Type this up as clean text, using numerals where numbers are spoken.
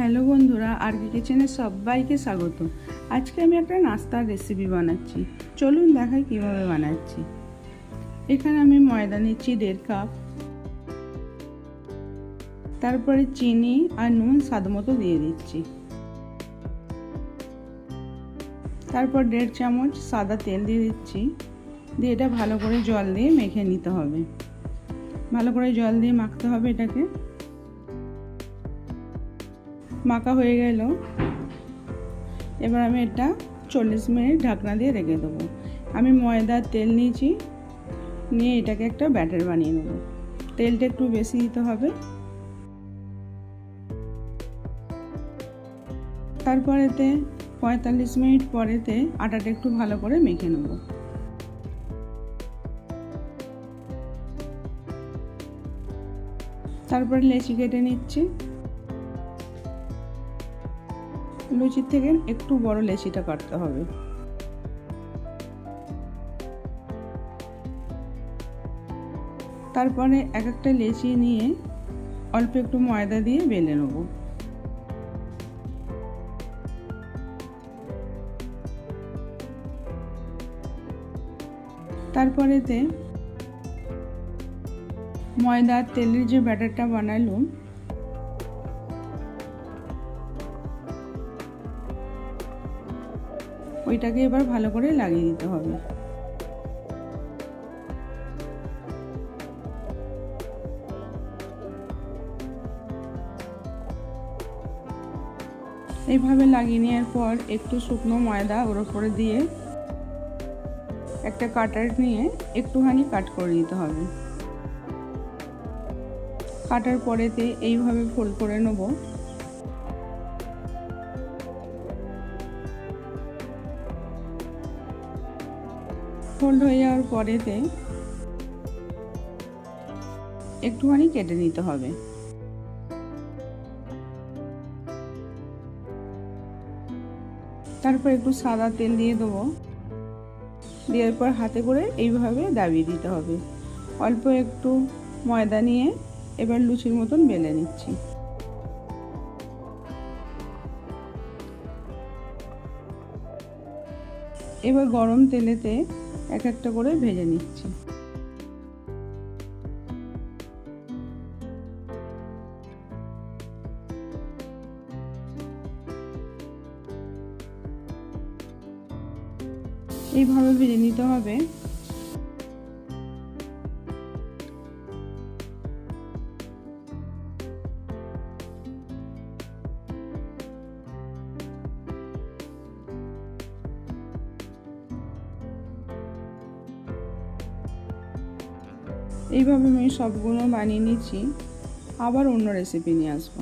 Hello বন্ধুরা, আরকে কিচেনে সবাইকে স্বাগত। আজকে আমি একটা নাস্তার রেসিপি বানাচ্ছি। চলুন দেখাই কিভাবে বানাচ্ছি। এখানে আমি ময়দা নিচ্ছি 1.5 কাপ, তারপরে চিনি আর নুন স্বাদমতো দিয়ে দিচ্ছি। তারপর 1.5 চামচ সাদা তেল দিয়ে দিচ্ছি। দিয়ে এটা ভালো করে জল দিয়ে মেখে নিতে হবে। ভালো করে জল দিয়ে মাখতে হবে এটাকে। মাখা হয়ে গেল, এবার আমি এটা 40 মিনিট ঢাকনা দিয়ে রেখে দেবো। আমি ময়দার তেল নিয়েছি, নিয়ে এটাকে একটা ব্যাটার বানিয়ে নেব। তেলটা একটু বেশি দিতে হবে। তারপরেতে 45 মিনিট পরেতে আটাটা একটু ভালো করে মেখে নেব। তারপরে লেচি কেটে নিচ্ছি। লুচির থেকে একটু বড় লেচিটা কাটতে হবে। তারপরে এক একটা লেচি নিয়ে অল্প একটু ময়দা দিয়ে বেলে নেব। তারপরেতে ময়দা তেলের যে ব্যাটারটা বানালাম ওইটাকে এবার ভালো করে লাগিয়ে দিতে হবে। এইভাবে লাগিয়ে নেওয়ার পর একটু শুকনো ময়দা ওর উপরে দিয়ে একটা কাটার নিয়ে একটুখানি কাট করে দিতে হবে। কাটার পরেতে এইভাবে ফোল্ড করে নেব। ফোল্ড হয়ে যাওয়ার পরেতে একটুখানি কেটে নিতে হবে। তারপর একটু সাদা তেল দিয়ে দেবো। দেওয়ার পর হাতে করে এইভাবে দাবিয়ে দিতে হবে। অল্প একটু ময়দা নিয়ে এবার লুচির মতন বেলে নিচ্ছি। এবার গরম তেলেতে এক একটা করে ভেজে নিচ্ছি। এইভাবে ভেজে নিতে হবে। এইভাবে আমি সবগুলো বানিয়ে নিচ্ছি। আবার অন্য রেসিপি নিয়ে আসবো।